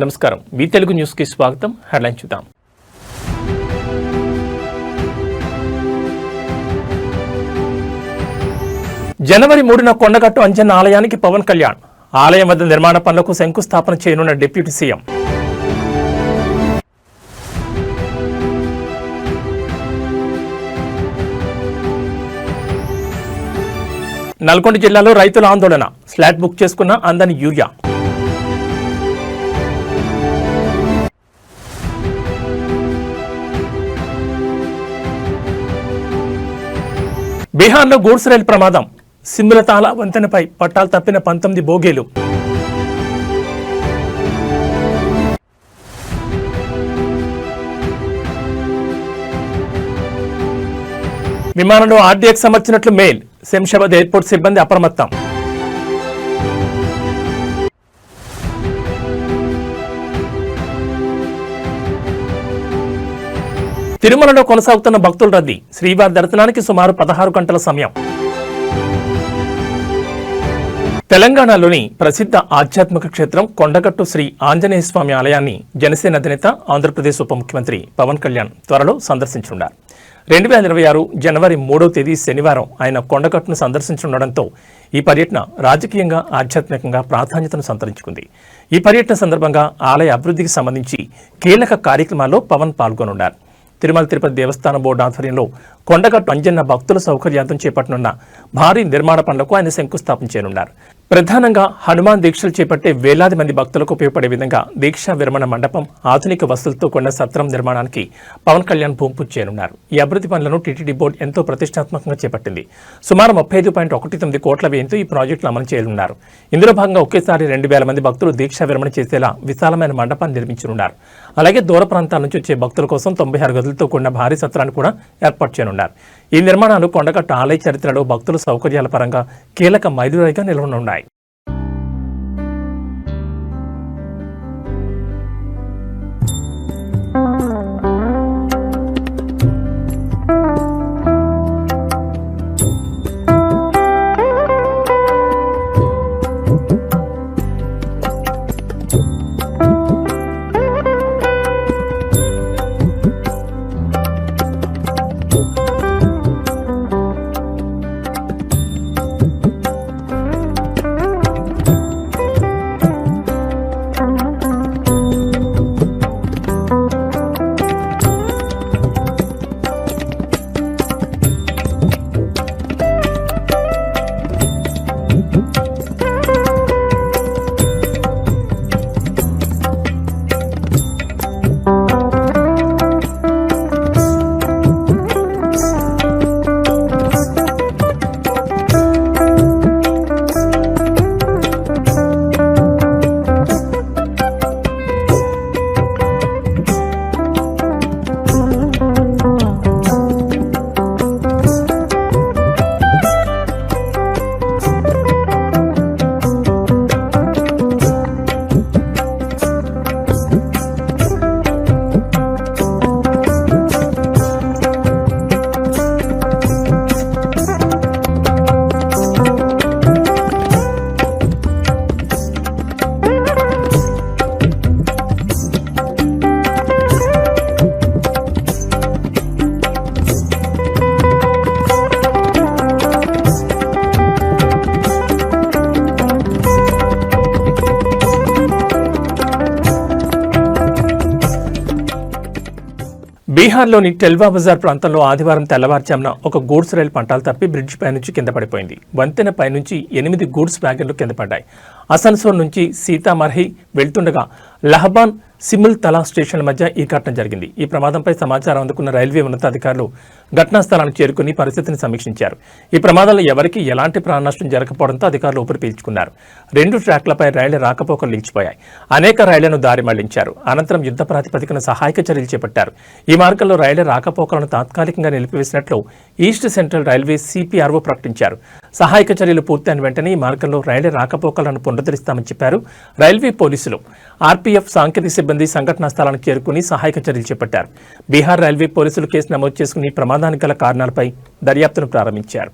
నమస్కారం మీ తెలుగు న్యూస్ కి స్వాగతం. హెడ్లైన్ చూద్దాం. జనవరి 3న కొండగట్టు అంజన్న ఆలయానికి పవన్ కళ్యాణ్. ఆలయం వద్ద నిర్మాణ పనులకు శంకుస్థాపన చేయనున్న డిప్యూటీ సీఎం. నల్గొండ జిల్లాలో రైతుల ఆందోళన. స్లాట్ బుక్ చేసుకున్న అందని యూరియా. బీహార్లో గూడ్స్ రైలు ప్రమాదం. సిమ్లతాల వంతెనపై పట్టాలు తప్పిన 19 బోగీలు. విమానంలో ఆర్డీఎక్స్ అమర్చినట్లు మెయిల్. శంషాబాద్ ఎయిర్పోర్ట్ సిబ్బంది అప్రమత్తం. తిరుమలలో కొనసాగుతున్న భక్తుల రద్దీ. శ్రీవారి దర్శనానికి సుమారు 16 గంటల సమయం. తెలంగాణలోని ప్రసిద్ధ ఆధ్యాత్మిక క్షేత్రం కొండగట్టు శ్రీ ఆంజనేయ స్వామి ఆలయాన్ని జనసేన అధినేత ఆంధ్రప్రదేశ్ ఉప ముఖ్యమంత్రి పవన్ కళ్యాణ్ త్వరలో సందర్శించనున్నారు. 2026 జనవరి 3వ తేదీ శనివారం ఆయన కొండగట్టును సందర్శించనుండడంతో ఈ పర్యటన రాజకీయంగా ఆధ్యాత్మికంగా ప్రాధాన్యతను సంతరించుకుంది. ఈ పర్యటన సందర్భంగా ఆలయ అభివృద్ధికి సంబంధించి కీలక కార్యక్రమాల్లో పవన్ పాల్గొనున్నారు. తిరుమల తిరుపతి దేవస్థానం బోర్డు ఆధ్వర్యంలో కొండగట్టు అంజన్న భక్తుల సౌకర్యార్థం చేపట్టనున్న భారీ నిర్మాణ పనులకు ఆయన శంకుస్థాపన చేయనున్నారు. ప్రధానంగా హనుమాన్ దీక్షలు చేపట్టే వేలాది మంది భక్తులకు ఉపయోగపడే విధంగా దీక్షా విరమణ మండపం, ఆధునిక వసతులతో కూడిన సత్రం నిర్మాణానికి పవన్ కళ్యాణ్ భూమి పూజ చేయనున్నారు. ఈ అభివృద్ధి పనులను టీటీడీ బోర్డు ఎంతో ప్రతిష్టాత్మకంగా చేపట్టింది. సుమారు 35.19 కోట్ల వ్యయంతో ఈ ప్రాజెక్టులు అమలు చేయనున్నారు. ఇందులో భాగంగా ఒకేసారి 2,000 మంది భక్తులు దీక్షా విరమణ చేసేలా విశాలమైన మండపాన్ని నిర్మించనున్నారు. అలాగే దూర ప్రాంతాల నుంచి వచ్చే భక్తుల కోసం 96 గదులతో కూడిన భారీ సత్రాన్ని కూడా ఏర్పాటు చేయనున్నారు. ఈ నిర్మాణాలు కొండగట్టు ఆలయ చరిత్రలో భక్తుల సౌకర్యాల పరంగా కీలక మైలురాయిగా నిలవనున్నాయి. బీహార్లోని టెల్వా బజార్ ప్రాంతంలో ఆదివారం తెల్లవారుజామున ఒక గూడ్స్ రైలు పంటాలు తప్పి బ్రిడ్జ్ పైనుంచి కింద పడిపోయింది. వంతెన పైనుంచి 8 గూడ్స్ వ్యాగన్లు కింద పడ్డాయి. అసన్సోల్ నుంచి సీతామర్హి వెళ్తుండగా లహబాన్ సిముల్ తలా స్టేషన్ల మధ్య ఈ ఘటన జరిగింది. ఈ ప్రమాదంపై సమాచారం అందుకున్న రైల్వే ఉన్నతాధికారులు ఘటనా స్థలానికి చేరుకుని పరిస్థితిని సమీక్షించారు. ఈ ప్రమాదంలో ఎవరికీ ఎలాంటి ప్రాణ నష్టం జరగకపోవడంతో అధికారులు ఊపిరి పీల్చుకున్నారు. 2 ట్రాక్లపై రైళ్ల రాకపోకలు నిలిచిపోయాయి. అనేక రైళ్లను దారి మళ్లించారు. అనంతరం యుద్ధ ప్రాతిపదికన సహాయక చర్యలు చేపట్టారు. ఈ మార్గంలో రైళ్ల రాకపోకలను తాత్కాలికంగా నిలిపివేసినట్లు ఈస్ట్ సెంట్రల్ రైల్వే సిపిఆర్ఓ ప్రకటించారు. సహాయక చర్యలు పూర్తయిన వెంటనే ఈ మార్గంలో రైళ్ల రాకపోకలను పునరుద్ధరిస్తామని చెప్పారు. రైల్వే పోలీసులు, ఆర్పీఎఫ్ సాంకేతిక సిబ్బంది సంఘటనా స్థలానికి చేరుకుని సహాయక చర్యలు చేపట్టారు. బీహార్ రైల్వే పోలీసులు కేసు నమోదు చేసుకుని ప్రమాదానికి గల కారణాలపై దర్యాప్తును ప్రారంభించారు.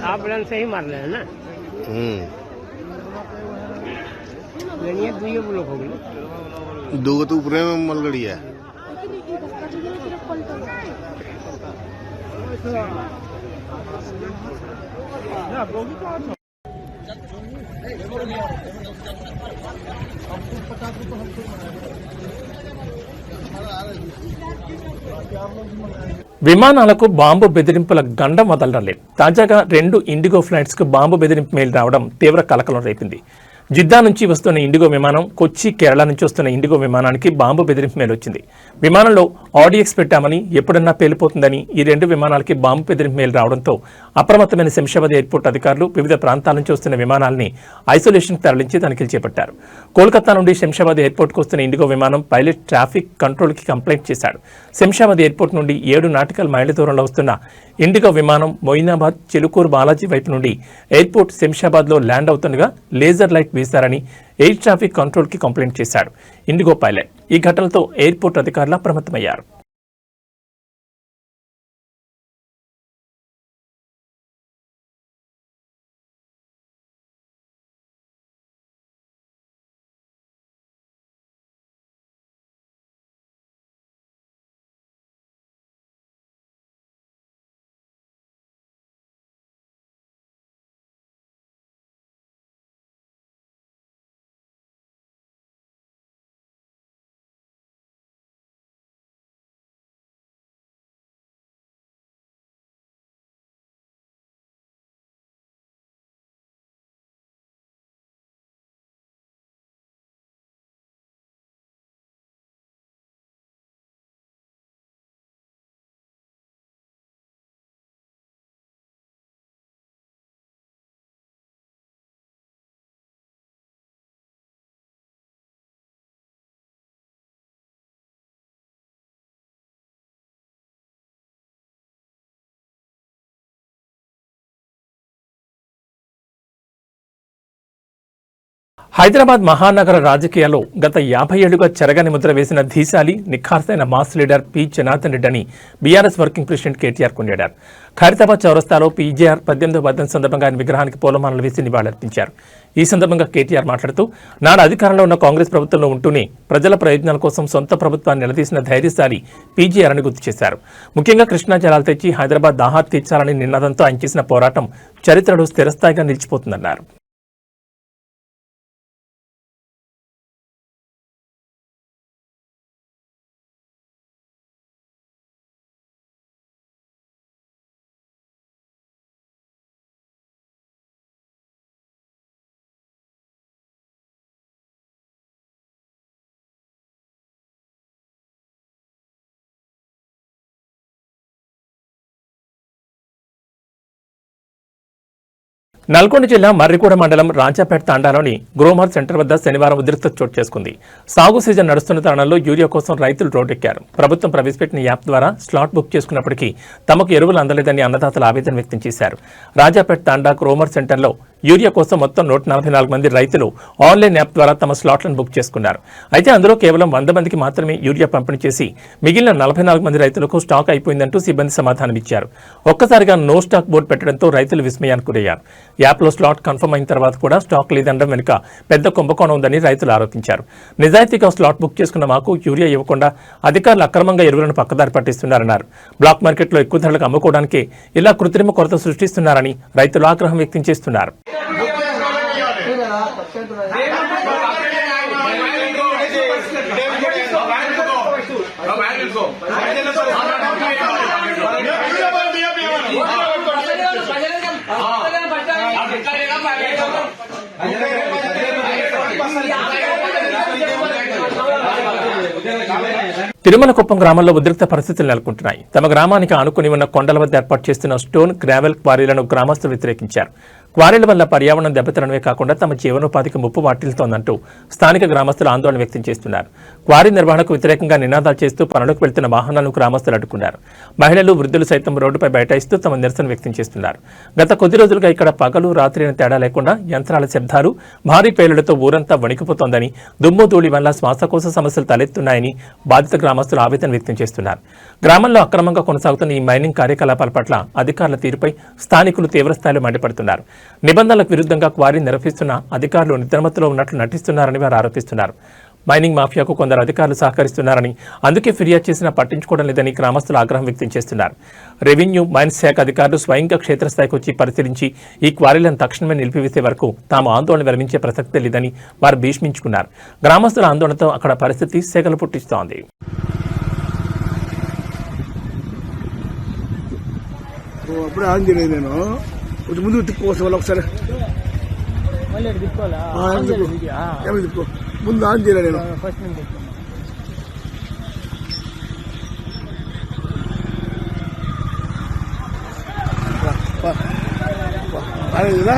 आप रन से ही मार रहे हैं ना। दुइये ब्लॉक हो गए, दो तो ऊपर में मलगड़ी है। విమానాలకు బాంబు బెదిరింపుల గండం వదలడం లేదు. తాజాగా 2 ఇండిగో ఫ్లైట్స్ కు బాంబు బెదిరింపు మెయిల్ రావడం తీవ్ర కలకలం రేపింది. జిద్దా నుంచి వస్తున్న ఇండిగో విమానం, కొచ్చి, కేరళ నుంచి వస్తున్న ఇండిగో విమానానికి బాంబు బెదిరింపు మెయిల్ వచ్చింది. విమానంలో ఆడిఎక్స్ పెట్టామని, ఎప్పుడన్నా పేలిపోతుందని ఈ 2 విమానాలకి బాంబు బెదిరింపు మెయిల్ రావడంతో అప్రమత్తమైన శంషాబాద్ ఎయిర్పోర్ట్ అధికారులు వివిధ ప్రాంతాల నుంచి వస్తున్న విమానాలని ఐసోలేషన్కి తరలించి తనిఖీలు చేపట్టారు. కోల్కతా నుండి శంషాబాద్ ఎయిర్పోర్ట్కు వస్తున్న ఇండిగో విమానం పైలట్ ట్రాఫిక్ కంట్రోల్కి కంప్లైంట్ చేశాడు. శంషాబాద్ ఎయిర్పోర్ట్ నుండి 7 నాటికల్ మైళ్ళ దూరంలో వస్తున్న ఇండిగో విమానం మొయినాబాద్, చిలుకూరు బాలాజీ వైపు నుండి ఎయిర్పోర్ట్ శంషాబాద్లో ల్యాండ్ అవుతుండగా లేజర్ లైట్ వేశారని ఎయిర్ ట్రాఫిక్ కంట్రోల్కి కంప్లైంట్ చేశాడు ఇండిగో పైలట్. ఈ ఘటనతో ఎయిర్పోర్ట్ అధికారులు అప్రమత్తమయ్యారు. హైదరాబాద్ మహానగర రాజకీయాల్లో గత 50 ఏళ్లుగా చెరగని ముద్ర వేసిన ధీశాలి, నిఖార్సైన mass leader P Janardhan Reddy అని బీఆర్ఎస్ వర్కింగ్ ప్రెసిడెంట్ కేటీఆర్ కొనియాడారు. ఖైరతాబాద్ చౌరస్తాలో పీజేఆర్ 18వ వర్ధంతి సందర్భంగా ఆయన విగ్రహానికి పూలమాలలు వేసి నివాళులర్పించారు. ఈ సందర్భంగా కేటీఆర్ మాట్లాడుతూ, నాడు అధికారంలో ఉన్న కాంగ్రెస్ ప్రభుత్వంలో ఉంటూనే ప్రజల ప్రయోజనాల కోసం సొంత ప్రభుత్వాన్ని నిలదీసిన ధైర్యశాలి పీజేఆర్ అని గుర్తు చేశారు. ముఖ్యంగా కృష్ణా జలాలు తెచ్చి హైదరాబాద్ దాహార్తి తీర్చాలని నినాదంతో ఆయన చేసిన పోరాటం చరిత్రలో స్థిరస్థాయిగా నిలిచిపోతుందన్నారు. నల్గొండ జిల్లా మర్రిగూడ మండలం రాంచాపేట తాండాలోని గ్రోమర్ సెంటర్ వద్ద శనివారం ఉద్రిక్తత చోటు చేసుకుంది. సాగు సీజన్ నడుస్తున్న తరుణంలో యూరియా కోసం రైతులు రోడ్డెక్కారు. ప్రభుత్వం ప్రవేశపెట్టిన యాప్ ద్వారా స్లాట్ బుక్ చేసుకున్నప్పటికీ తమకు ఎరువులు అందలేదని అన్నదాతలు ఆవేదన వ్యక్తం చేశారు. రాజాపేట తాండా గ్రోమర్ సెంటర్లో యూరియా కోసం మొత్తం 144 మంది రైతులు ఆన్లైన్ యాప్ ద్వారా తమ స్లాట్లను బుక్ చేసుకున్నారు. అయితే అందులో కేవలం 100 మందికి మాత్రమే యూరియా పంపిణీ చేసి మిగిలిన 44 మంది రైతులకు స్టాక్ అయిపోయిందంటూ సిబ్బంది సమాధానమిచ్చారు. ఒక్కసారిగా నో స్టాక్ బోర్డు పెట్టడంతో రైతులు విస్మయానికి గురయ్యారు. యాప్లో స్లాట్ కన్ఫర్మ్ అయిన తర్వాత కూడా స్టాక్ లేదనడం వెనుక పెద్ద కుంభకోణం ఉందని రైతులు ఆరోపించారు. నిజాయితీగా స్లాట్ బుక్ చేసుకున్న మాకు యూరియా ఇవ్వకుండా అధికారులు అక్రమంగా ఎరువులను పక్కదారి పట్టిస్తున్నారన్నారు. బ్లాక్ మార్కెట్లో ఎక్కువ ధరలకు అమ్ముకోవడానికి ఇలా కృత్రిమ కొరత సృష్టిస్తున్నారని రైతులు ఆగ్రహం వ్యక్తం చేస్తున్నారు. తిరుమల కుప్పం గ్రామంలో ఉద్రిక్త పరిస్థితులు నెలకొంటున్నాయి. తమ గ్రామానికి ఆనుకుని ఉన్న కొండల వద్ద ఏర్పాటు చేస్తున్న స్టోన్ గ్రావెల్ క్వారీలను గ్రామస్తులు వ్యతిరేకించారు. క్వారీల వల్ల పర్యావరణం దెబ్బతినడమే కాకుండా తమ జీవనోపాధికి ముప్పు వాటిల్తోందంటూ స్థానిక గ్రామస్తులు ఆందోళన వ్యక్తం చేస్తున్నారు. క్వారీ నిర్వహణకు వ్యతిరేకంగా నినాదాలు చేస్తూ పనులకు వెళ్తున్న వాహనాలను గ్రామస్తులు అడ్డుకున్నారు. మహిళలు, వృద్ధులు సైతం రోడ్డుపై బైఠాయిస్తూ తమ నిరసన వ్యక్తం చేస్తున్నారు. గత కొద్ది రోజులుగా ఇక్కడ పగలు, రాత్రి అనే తేడా లేకుండా యంత్రాల శబ్దాలు, భారీ పేలులతో ఊరంతా వణికిపోతోందని, దుమ్ము ధూళి వల్ల శ్వాసకోశ సమస్యలు తలెత్తున్నాయని బాధిత గ్రామస్తులు ఆవేదన వ్యక్తం చేస్తున్నారు. గ్రామంలో అక్రమంగా కొనసాగుతున్న ఈ మైనింగ్ కార్యకలాపాల పట్ల అధికారుల తీరుపై స్థానికులు తీవ్రస్థాయిలో మండిపడుతున్నారు. నిబంధనలకు విరుద్ధంగా క్వారీ నిర్వహిస్తున్న అధికారులు నిద్రమత్తులో ఉన్నట్లు నటిస్తున్నారని వారు ఆరోపిస్తున్నారు. మైనింగ్ మాఫియాకు కొందరు అధికారులు సహకరిస్తున్నారని, అందుకే ఫిర్యాదు చేసినా పట్టించుకోవడం లేదని గ్రామస్తులు ఆగ్రహం వ్యక్తం చేస్తున్నారు. రెవెన్యూ, మైన్స్ శాఖ అధికారులు స్వయంగా క్షేత్రస్థాయికి వచ్చి పరిశీలించి ఈ క్వారీలను తక్షణమే నిలిపివేసే వరకు తాము ఆందోళన విరమించే ప్రసక్తే లేదని వారు భీష్మించుకున్నారు. గ్రామస్తుల ఆందోళనతో అక్కడ పరిస్థితి సెగలు పుట్టిస్తోంది. అప్పుడే ఆన్ చేయలేదు నేను కొంచెం ముందు తిప్పుకోవచ్చు వాళ్ళు ఒకసారి తిప్పుకో ముందు ఆన్ చేయలేదు నేను కదా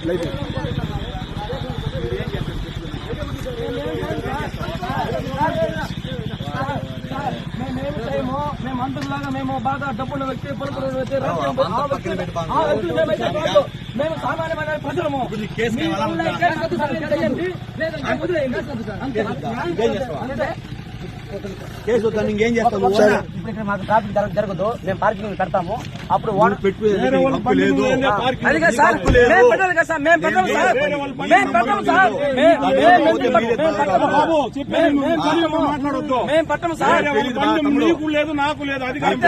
లైట్ మేము అంతలాగా మేము బాగా డబ్బులు వ్యక్తి పలుకులు మేము సామాన్యమైన ప్రజలము ఇంకేం చేస్తాము. ఇప్పుడు మాకు ట్రాఫిక్ జరగదు, మేము పార్కింగ్ పెడతాము. అప్పుడు నీకు లేదు, నాకు లేదు అధికారం.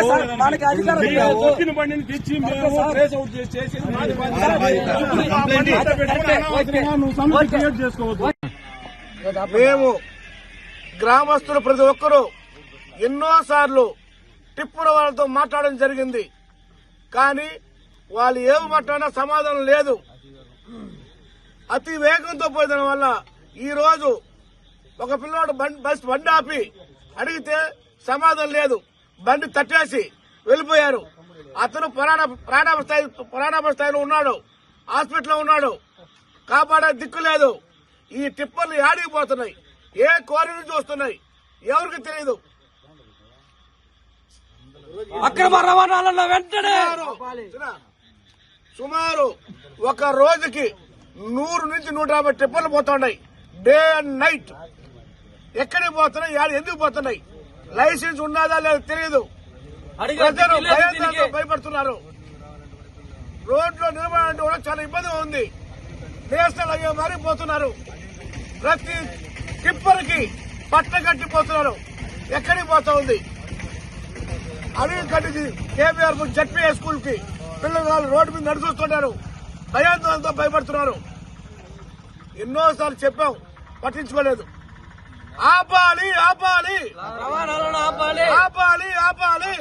బండిని తెచ్చి మేము గ్రామస్తులు ప్రతి ఒక్కరూ ఎన్నోసార్లు టిప్పుల వాళ్ళతో మాట్లాడడం జరిగింది. కానీ వాళ్ళు ఏమి మాట్లాడినా సమాధానం లేదు. అతి వేగంతో పోయడం వల్ల ఈ రోజు ఒక పిల్లోడు బండి ఆపి అడిగితే సమాధానం లేదు, బండి తట్టేసి వెళ్లిపోయారు. అతను ప్రాణాపాయ స్థాయిలో ఉన్నాడు, హాస్పిటల్లో ఉన్నాడు, కాపాడే దిక్కు లేదు. ఈ టిప్పర్లు యాడికి పోతున్నాయి, ఏ కోరి నుంచి వస్తున్నాయి ఎవరికి తెలియదు. అక్రమ రవాణాలను వెంటనే సుమారు ఒక రోజుకి 100 నుంచి 150 టిప్పర్లు పోతున్నాయి, డే అండ్ నైట్. ఎక్కడికి పోతున్నాయి, ఎందుకు పోతున్నాయి, లైసెన్స్ ఉన్నదా లేదో తెలియదు. ప్రజలు భయంతో భయపడుతున్నారు. రోడ్లో నిలబడాలంటే కూడా చాలా ఇబ్బందిగా ఉంది. నేషనల్ హైవే మారిపోతున్నారు. ప్రతి టిప్పర్కి పట్ట కట్టిపోతున్నారు. ఎక్కడికి పోతా ఉంది? అడవి కట్టి కేబీఆర్ జడ్పీఏ స్కూల్ కి పిల్లలు రోడ్డు మీద నడుచుకుంటున్నారు. భయాందోళనతో భయపడుతున్నారు. ఎన్నోసార్లు చెప్పాం, పట్టించుకోలేదు. ఆపాలి ఆపాలి ఆపాలి ఆపాలి ఆపాలి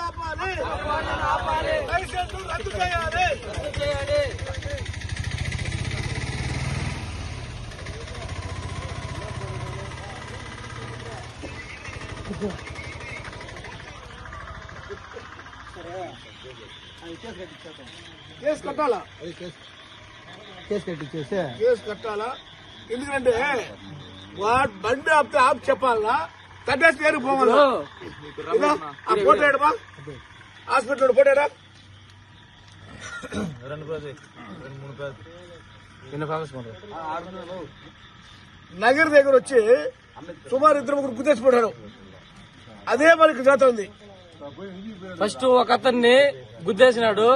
ఆపాలి లైసెన్సులు రద్దు చేయాలి. కేసు కట్టాలా? కేసు కట్టాలా? ఎందుకంటే వాడు బండి ఆపితే ఆపి చెప్పాలా? కట్టేసి ఏరు పోవాలా? ఆ ఫోటో ఏడమా? హాస్పిటల్ ఫోటో ఏడా? నగర్ దగ్గర వచ్చి సుమారు 2-3 గుద్దేసిపోయాడు. అదే మనకి జరుగుతుంది. ఫస్ట్ ఒక అతన్ని గుద్దేసినాడు.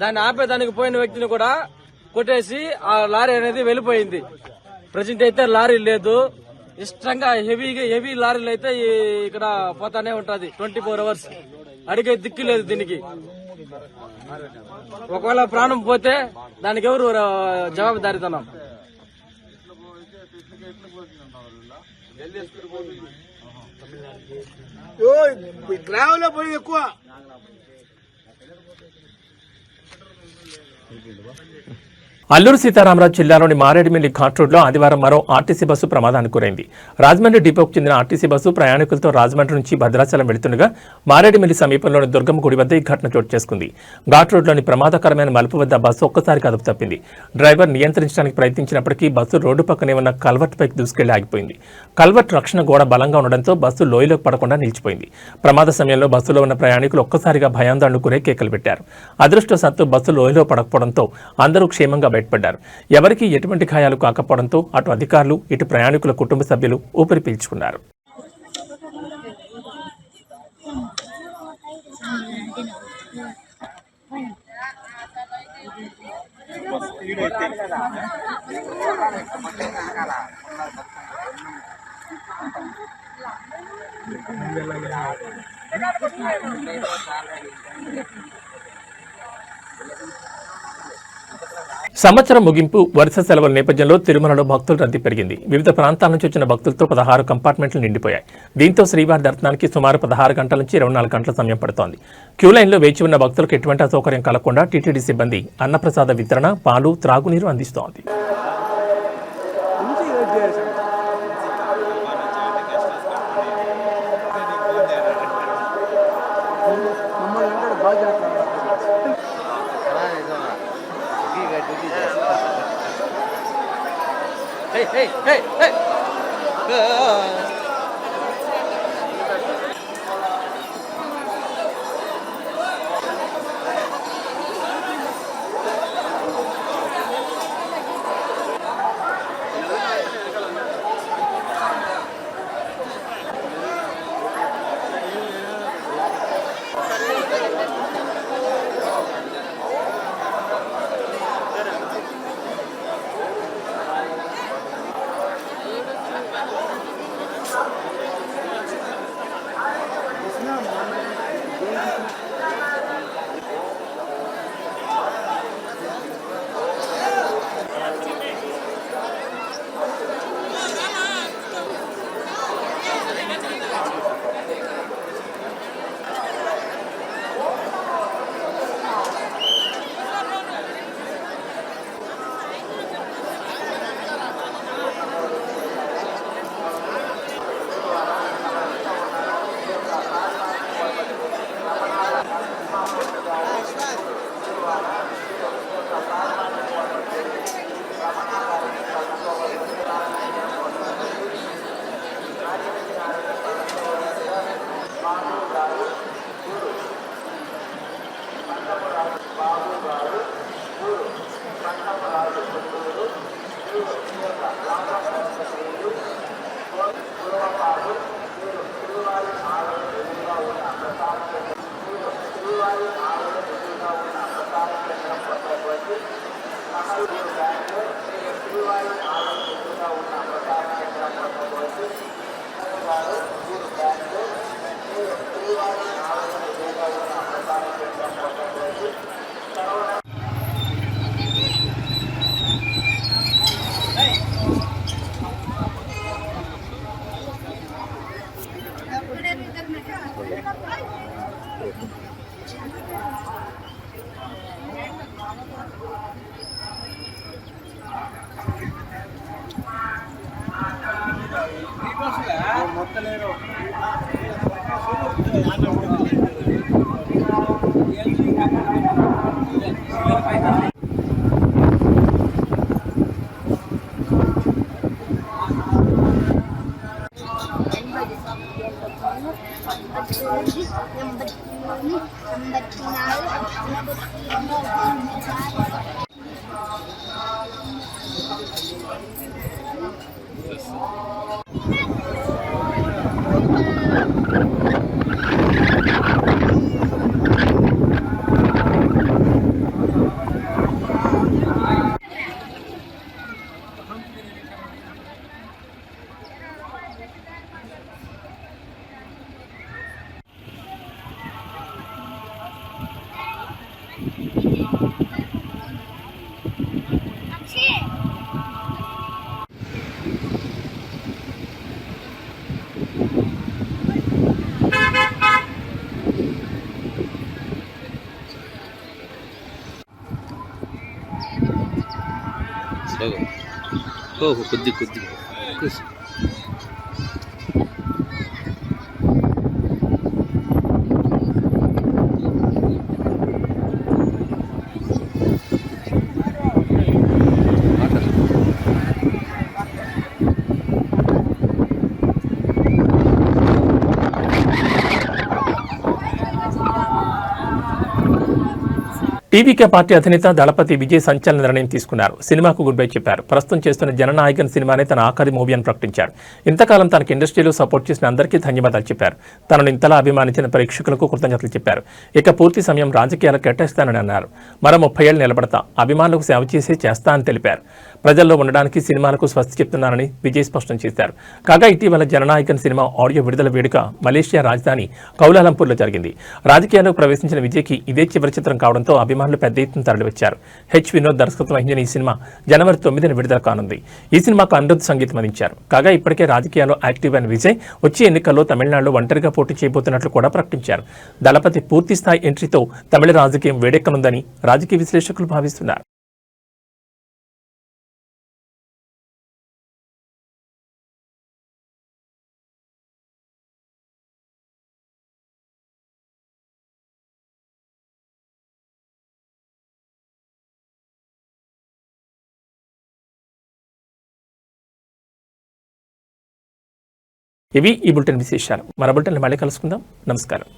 దాన్ని ఆపేదానికి పోయిన వ్యక్తిని కూడా కొట్టేసి ఆ లారీ అనేది వెళ్ళిపోయింది. ప్రజెంట్ అయితే లారీ లేదు. ఇష్టంగా హెవీ లారీలు అయితే ఇక్కడ పోతానే ఉంటది 24 అవర్స్. అడిగే దిక్కు లేదు దీనికి. ఒకవేళ ప్రాణం పోతే దానికి ఎవరు జవాబుదారీతనం? గ్రామంలో పోయి ఎక్కువ అల్లూరు సీతారామరాజు జిల్లాలోని మారేడుమిల్లి ఘాట్ రోడ్లో ఆదివారం మరో ఆర్టీసీ బస్సు ప్రమాదానికి గురైంది. రాజమండ్రి డిపోకు చెందిన ఆర్టీసీ బస్సు ప్రయాణికులతో రాజమండ్రి నుంచి భద్రాచలం వెళుతుండగా మారేడుమిల్లి సమీపంలోని దుర్గమ్మ గుడి వద్ద ఈ ఘటన చోటు చేసుకుంది. ఘాట్ రోడ్లోని ప్రమాదకరమైన మలుపు వద్ద బస్సు ఒక్కసారిగా అదుపు తప్పింది. డ్రైవర్ నియంత్రించడానికి ప్రయత్నించినప్పటికీ బస్సు రోడ్డు పక్కనే ఉన్న కల్వర్ట్ పైకి దూసుకెళ్లి ఆగిపోయింది. కల్వర్ట్ రక్షణ గోడ బలంగా ఉండడంతో బస్సు లోయలోకి పడకుండా నిలిచిపోయింది. ప్రమాద సమయంలో బస్సులో ఉన్న ప్రయాణికులు ఒక్కసారిగా భయాందోళనకు గురై కేకలు పెట్టారు. అదృష్టవశాత్తు బస్సు లోయలో పడకపోవడంతో అందరూ క్షేమంగా బయటపడ్డారు. ఎవరికీ ఎటువంటి గాయాలు కాకపోవడంతో అటు అధికారులు ఇటు ప్రయాణికుల కుటుంబ సభ్యులు ఊపిరి పీల్చుకున్నారు. సంవత్సరం ముగింపు వరుస సెలవుల నేపథ్యంలో తిరుమలలో భక్తుల రద్దీ పెరిగింది. వివిధ ప్రాంతాల నుంచి వచ్చిన భక్తులతో 16 కంపార్ట్మెంట్లు నిండిపోయాయి. దీంతో శ్రీవారి దర్శనానికి సుమారు 16 గంటల నుంచి 24 గంటల సమయం పడుతోంది. క్యూ లైన్లో వేచి ఉన్న భక్తులకు ఎటువంటి అసౌకర్యం కలగకుండా టీటీడీ సిబ్బంది అన్నప్రసాద వితరణ, పాలు, త్రాగునీరు అందిస్తోంది. కొద్ది టీవీకే పార్టీ అధినేత దళపతి విజయ్ సంచలన నిర్ణయం తీసుకున్నారు. సినిమాకు గుడ్ బై చెప్పారు. ప్రస్తుతం చేస్తున్న జననాయకన్ సినిమానే తన ఆఖరి మూవీ అని ప్రకటించారు. ఇంతకాలం తనకు ఇండస్ట్రీలో సపోర్ట్ చేసిన అందరికీ ధన్యవాదాలు చెప్పారు. తనను ఇంతలా అభిమానించిన ప్రేక్షకులకు కృతజ్ఞతలు చెప్పారు. ఇక పూర్తి సమయం రాజకీయాలకు కేటాయిస్తానని అన్నారు. మరో 30 ఏళ్లు నిలబడతా, అభిమానులకు సేవ చేస్తా అని తెలిపారు. ప్రజల్లో ఉండడానికి సినిమాలకు స్వస్తి చెప్తున్నానని విజయ్ స్పష్టం చేశారు. కాగా ఇటీవల జననాయకన్ సినిమా ఆడియో విడుదల వేడుక మలేషియా రాజధాని కౌలాలంపూర్లో జరిగింది. రాజకీయాలకు ప్రవేశించిన విజయ్కి ఇదే చివరి చిత్రం కావడంతో అభిమానులు పెద్ద ఎత్తున తరలివచ్చారు. వినోద్ దర్శకత్వం వహించిన ఈ సినిమా జనవరి 9న విడుదల కానుంది. ఈ సినిమాకు అనిరుద్ధ్ సంగీతం అందించారు. కాగా ఇప్పటికే రాజకీయాల్లో యాక్టివ్ అయిన విజయ్ వచ్చే ఎన్నికల్లో తమిళనాడులో ఒంటరిగా పోటీ చేయబోతున్నట్లు కూడా ప్రకటించారు. దళపతి పూర్తి స్థాయి ఎంట్రీతో తమిళ రాజకీయం వేడెక్కనుందని రాజకీయ విశ్లేషకులు భావిస్తున్నారు. ఇవి ఈ బులెటిన్ విశేషాలు. మరో బులెటిన్లో మళ్ళీ కలుసుకుందాం. నమస్కారం.